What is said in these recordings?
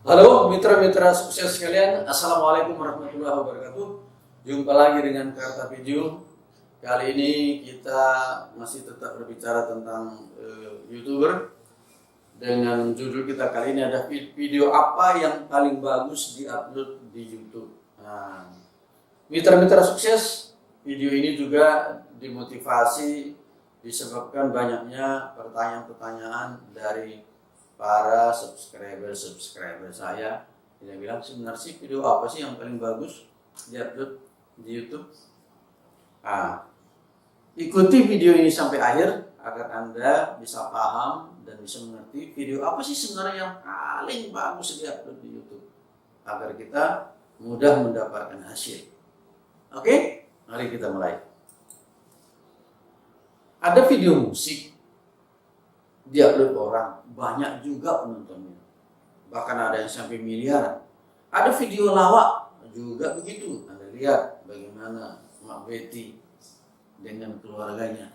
Halo mitra-mitra sukses sekalian, Assalamualaikum warahmatullahi wabarakatuh. Jumpa lagi dengan Karta Video. Kali ini kita masih tetap berbicara tentang YouTuber. Dengan judul kita kali ini ada video apa yang paling bagus diupload di YouTube. Nah, mitra-mitra sukses, video ini juga dimotivasi disebabkan banyaknya pertanyaan-pertanyaan dari para subscriber saya yang bilang sebenarnya video apa sih yang paling bagus diupload di YouTube. Ikuti video ini sampai akhir agar Anda bisa paham dan bisa mengerti video apa sih sebenarnya yang paling bagus diupload di YouTube agar kita mudah mendapatkan hasil. Oke, mari kita mulai. Ada video musik diupload orang, banyak juga penontonnya, bahkan ada yang sampai miliaran. Ada video lawak juga begitu, Anda lihat bagaimana Mak Betty dengan keluarganya.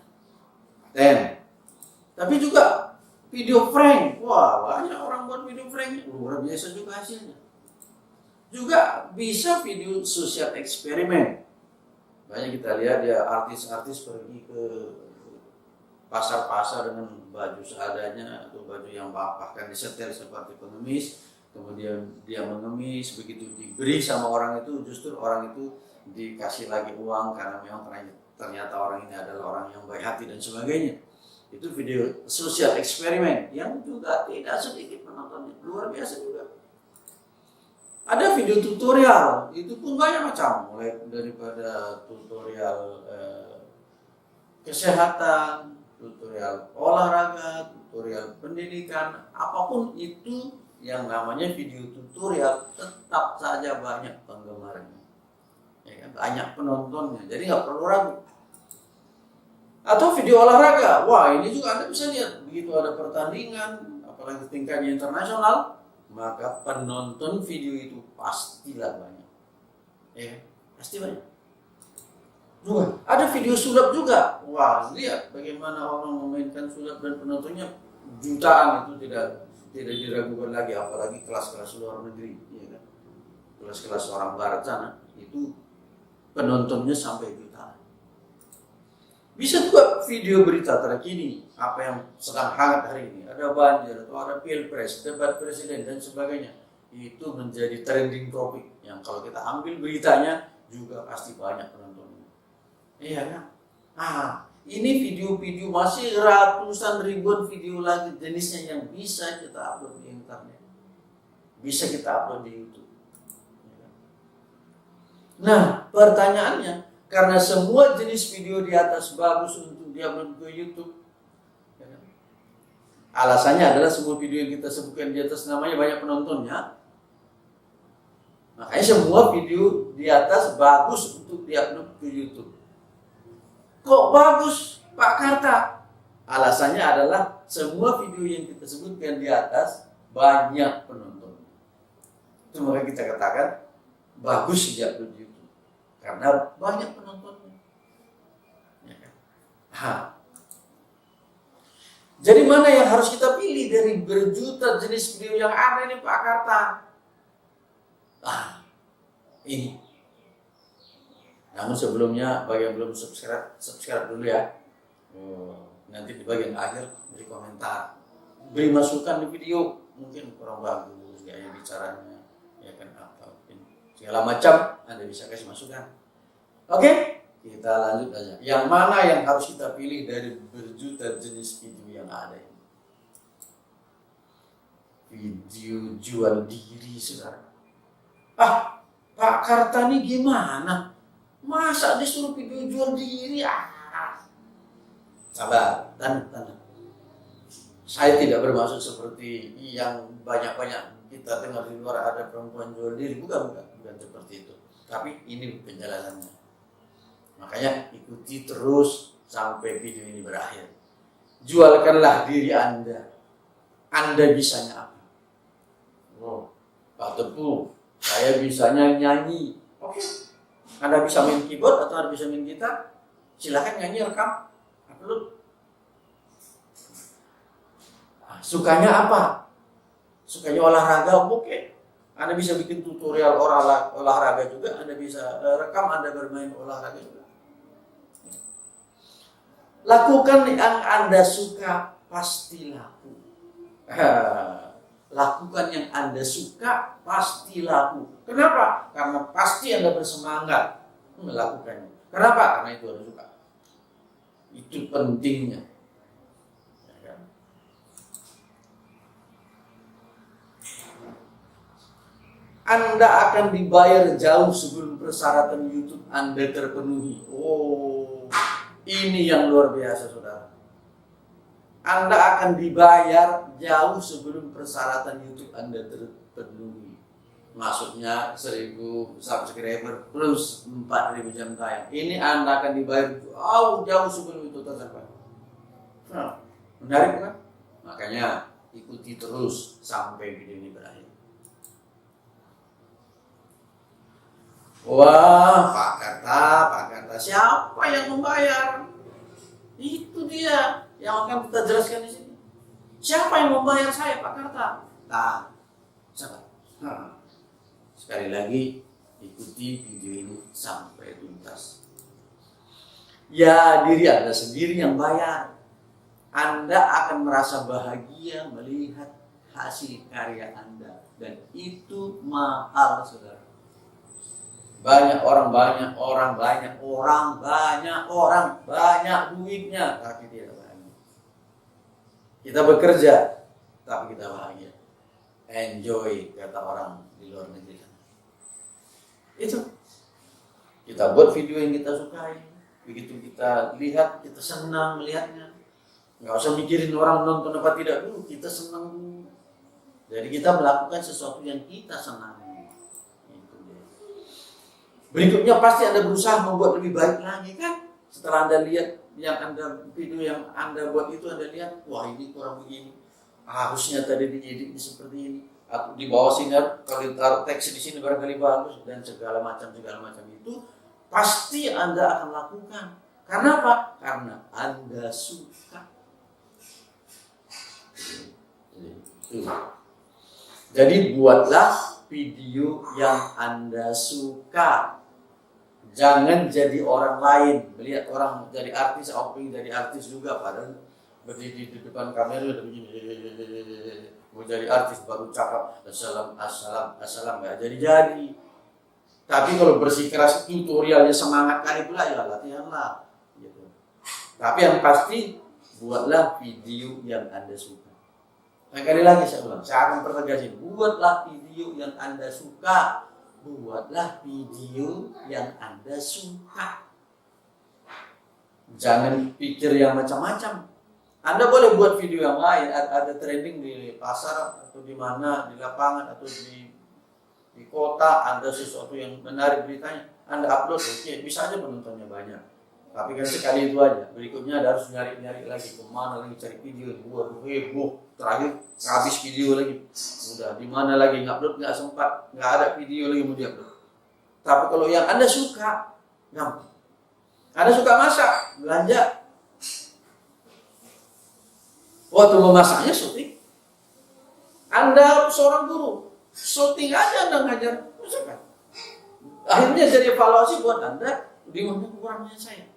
Tapi juga video prank, wah banyak orang buat video prank, luar biasa juga hasilnya. Juga bisa video sosial eksperimen, banyak kita lihat ya artis-artis pergi ke pasar-pasar dengan baju seadanya atau baju yang bahkan disetel seperti pengemis, kemudian dia mengemis, begitu diberi sama orang itu justru orang itu dikasih lagi uang karena memang ternyata orang ini adalah orang yang baik hati dan sebagainya. Itu video sosial eksperimen yang juga tidak sedikit penontonnya, luar biasa juga. Ada video tutorial, itu pun banyak macam, mulai daripada tutorial kesehatan, tutorial olahraga, tutorial pendidikan, apapun itu yang namanya video tutorial tetap saja banyak penggemarnya, ya kan? Banyak penontonnya, jadi nggak perlu ragu. Atau video olahraga, wah ini juga Anda bisa lihat, begitu ada pertandingan, apalagi tingkatnya internasional, maka penonton video itu pastilah banyak, ya pasti banyak. Juga ada video sulap juga, wah lihat bagaimana orang memainkan sulap dan penontonnya jutaan, itu tidak diragukan lagi, apalagi kelas-kelas luar negeri, ya kan? Kelas-kelas orang barat sana itu penontonnya sampai jutaan. Bisa juga video berita terkini, apa yang sedang hangat hari ini, ada banjir atau ada pilpres, debat presiden dan sebagainya, itu menjadi trending topik yang kalau kita ambil beritanya juga pasti banyak penontonnya. Iya kan? Ini video-video masih ratusan ribuan video lagi jenisnya yang bisa kita upload di internet, bisa kita upload di YouTube. Nah, pertanyaannya, karena semua jenis video di atas bagus untuk diupload ke YouTube, ya kan? Alasannya adalah semua video yang kita sebutkan di atas namanya banyak penontonnya. Makanya semua video di atas bagus untuk diupload ke YouTube. Kok bagus Pak Karta? Alasannya adalah semua video yang kita sebutkan di atas banyak penonton. Itu makanya kita katakan bagus diupload di YouTube karena banyak penontonnya. Ya kan? Jadi mana yang harus kita pilih dari berjuta jenis video yang ada ini Pak Karta? Ini. Namun sebelumnya bagi yang belum subscribe dulu ya. Nanti di bagian akhir beri komentar, beri masukan di video, mungkin kurang bagus gaya bicaranya, ya kan, apa segala macam Anda bisa kasih masukan. Oke, kita lanjut aja. Yang mana yang harus kita pilih dari berjuta jenis video yang ada ini? Video jual diri, saudara. Pak Karta ini gimana? Masa disuruh video jual diri? Sabar, tenang. Saya tidak bermaksud seperti yang banyak-banyak kita dengar di luar ada perempuan jual diri, bukan seperti itu. Tapi ini penjelasannya. Makanya ikuti terus sampai video ini berakhir. Jualkanlah diri Anda. Anda bisanya apa? Pak Tepu, saya bisanya nyanyi. Oke. Anda bisa main keyboard atau Anda bisa main gitar, silakan nyanyi, rekam, upload. Sukanya apa? Sukanya olahraga, oke. Anda bisa bikin tutorial olahraga juga, Anda bisa rekam Anda bermain olahraga juga. Lakukan yang Anda suka, pasti laku. Lakukan yang Anda suka, pasti laku. Kenapa? Karena pasti Anda bersemangat melakukannya. Kenapa? Karena itu Anda suka. Itu pentingnya. Anda akan dibayar jauh sebelum persyaratan YouTube Anda terpenuhi. Oh, ini yang luar biasa, saudara. Anda akan dibayar jauh sebelum persyaratan YouTube Anda terpenuhi. Maksudnya 1.000 subscriber plus 4.000 jam tayang. Ini Anda akan dibayar jauh sebelum itu tercapai. Nah, menarik kan? Makanya ikuti terus sampai video ini berakhir. Wah, Pak Karta, siapa yang membayar? Itu dia yang akan kita jelaskan di sini. Siapa yang membayar saya, Pak Karta? Nah, sabar. Sekali lagi, ikuti video ini sampai tuntas. Ya, diri Anda sendiri yang bayar. Anda akan merasa bahagia melihat hasil karya Anda. Dan itu mahal, saudara. Banyak orang banyak duitnya, tapi tidak bahagia. Kita bekerja, tapi kita bahagia. Enjoy, kata orang di luar negeri. Itu. Kita buat video yang kita sukai. Begitu kita lihat, kita senang melihatnya. Nggak usah mikirin orang nonton apa tidak dulu, kita senang dulu. Jadi kita melakukan sesuatu yang kita senang. Berikutnya pasti Anda berusaha membuat lebih baik lagi kan? Setelah Anda lihat video yang Anda buat itu, Anda lihat, wah ini kurang begini. Harusnya tadi diedit seperti ini. Atau di bawah sini kalau ditaruh teks di sini barangkali bagus dan segala macam itu pasti Anda akan lakukan. Karena apa? Karena Anda suka. Jadi buatlah video yang Anda suka. Jangan jadi orang lain. Melihat orang jadi artis, aku ingin jadi artis juga, padahal berdiri di depan kamera udah begini. Mau jadi artis baru cakap assalam nggak jadi. Tapi kalau bersikeras tutorialnya semangat kali pula, ya latihan lah. Gitu. Tapi yang pasti buatlah video yang Anda suka. Sekali lagi saya ulang, saya akan pertegasin. Buatlah video yang Anda suka. Buatlah video yang Anda suka. Jangan pikir yang macam-macam. Anda boleh buat video yang lain, ada trending di pasar atau di mana, di lapangan atau di kota, ada sesuatu yang menarik beritanya. Anda upload, oke, bisa aja penontonnya banyak. Tapi kan sekali itu aja. Berikutnya Anda harus nyari lagi kemana lagi cari video, buat heboh. Terakhir habis video lagi. Udah di mana lagi ngupload nggak sempat, nggak ada video lagi mau diupload. Tapi kalau yang Anda suka, gampang. Anda suka masak, belanja. Waktu memasaknya syuting. Anda seorang guru, syuting aja Anda ngajar masakan. Akhirnya jadi evaluasi buat Anda, di mana kurangnya saya.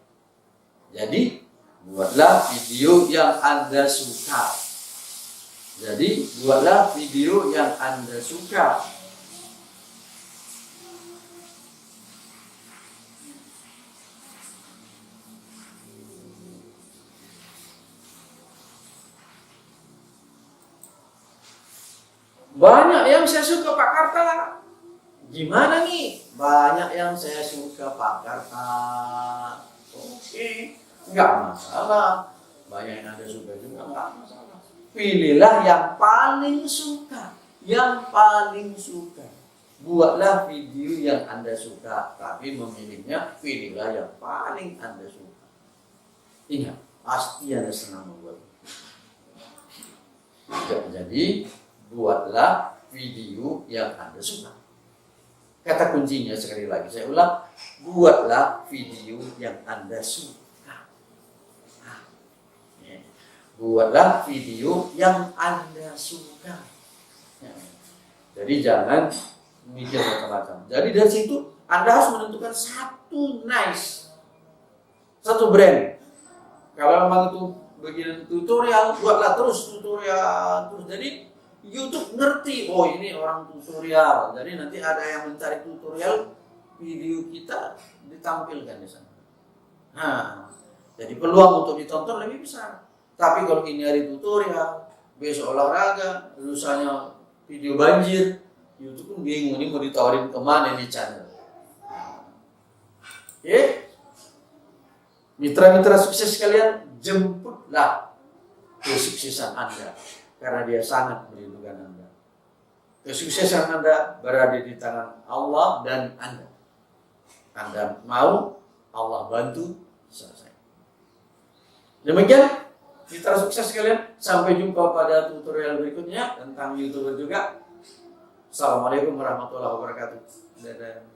Jadi buatlah video yang Anda suka. Banyak yang saya suka Pak Karta. Gimana nih? Banyak yang saya suka Pak Karta. Oke, nggak masalah. Banyak yang Anda suka juga, nggak masalah. Pilihlah yang paling suka. Buatlah video yang Anda suka. Tapi memilihnya, pilihlah yang paling Anda suka. Ingat, pasti Anda senang membuat. Jadi, buatlah video yang Anda suka. Kata kuncinya sekali lagi, saya ulang. Buatlah video yang Anda suka. Buatlah video yang Anda suka. Jadi jangan mikir macam-macam. Jadi dari situ Anda harus menentukan satu brand. Kalau memang itu bagian tutorial, buatlah terus tutorial terus. Jadi YouTube ngerti, oh ini orang tutorial. Jadi nanti ada yang mencari tutorial, video kita ditampilkan di sana. Nah, jadi peluang untuk ditonton lebih besar. Tapi kalau ini hari tutorial, besok olahraga, lusanya video banjir, YouTube pun bingung ini mau ditawarin kemana ini channel. Mitra-mitra sukses sekalian, jemputlah kesuksesan Anda karena dia sangat melindungi Anda. Kesuksesan Anda berada di tangan Allah dan Anda. Anda mau, Allah bantu, selesai. Demikian mitra sukses sekalian, sampai jumpa pada tutorial berikutnya tentang YouTuber juga. Assalamualaikum warahmatullahi wabarakatuh. Dadah.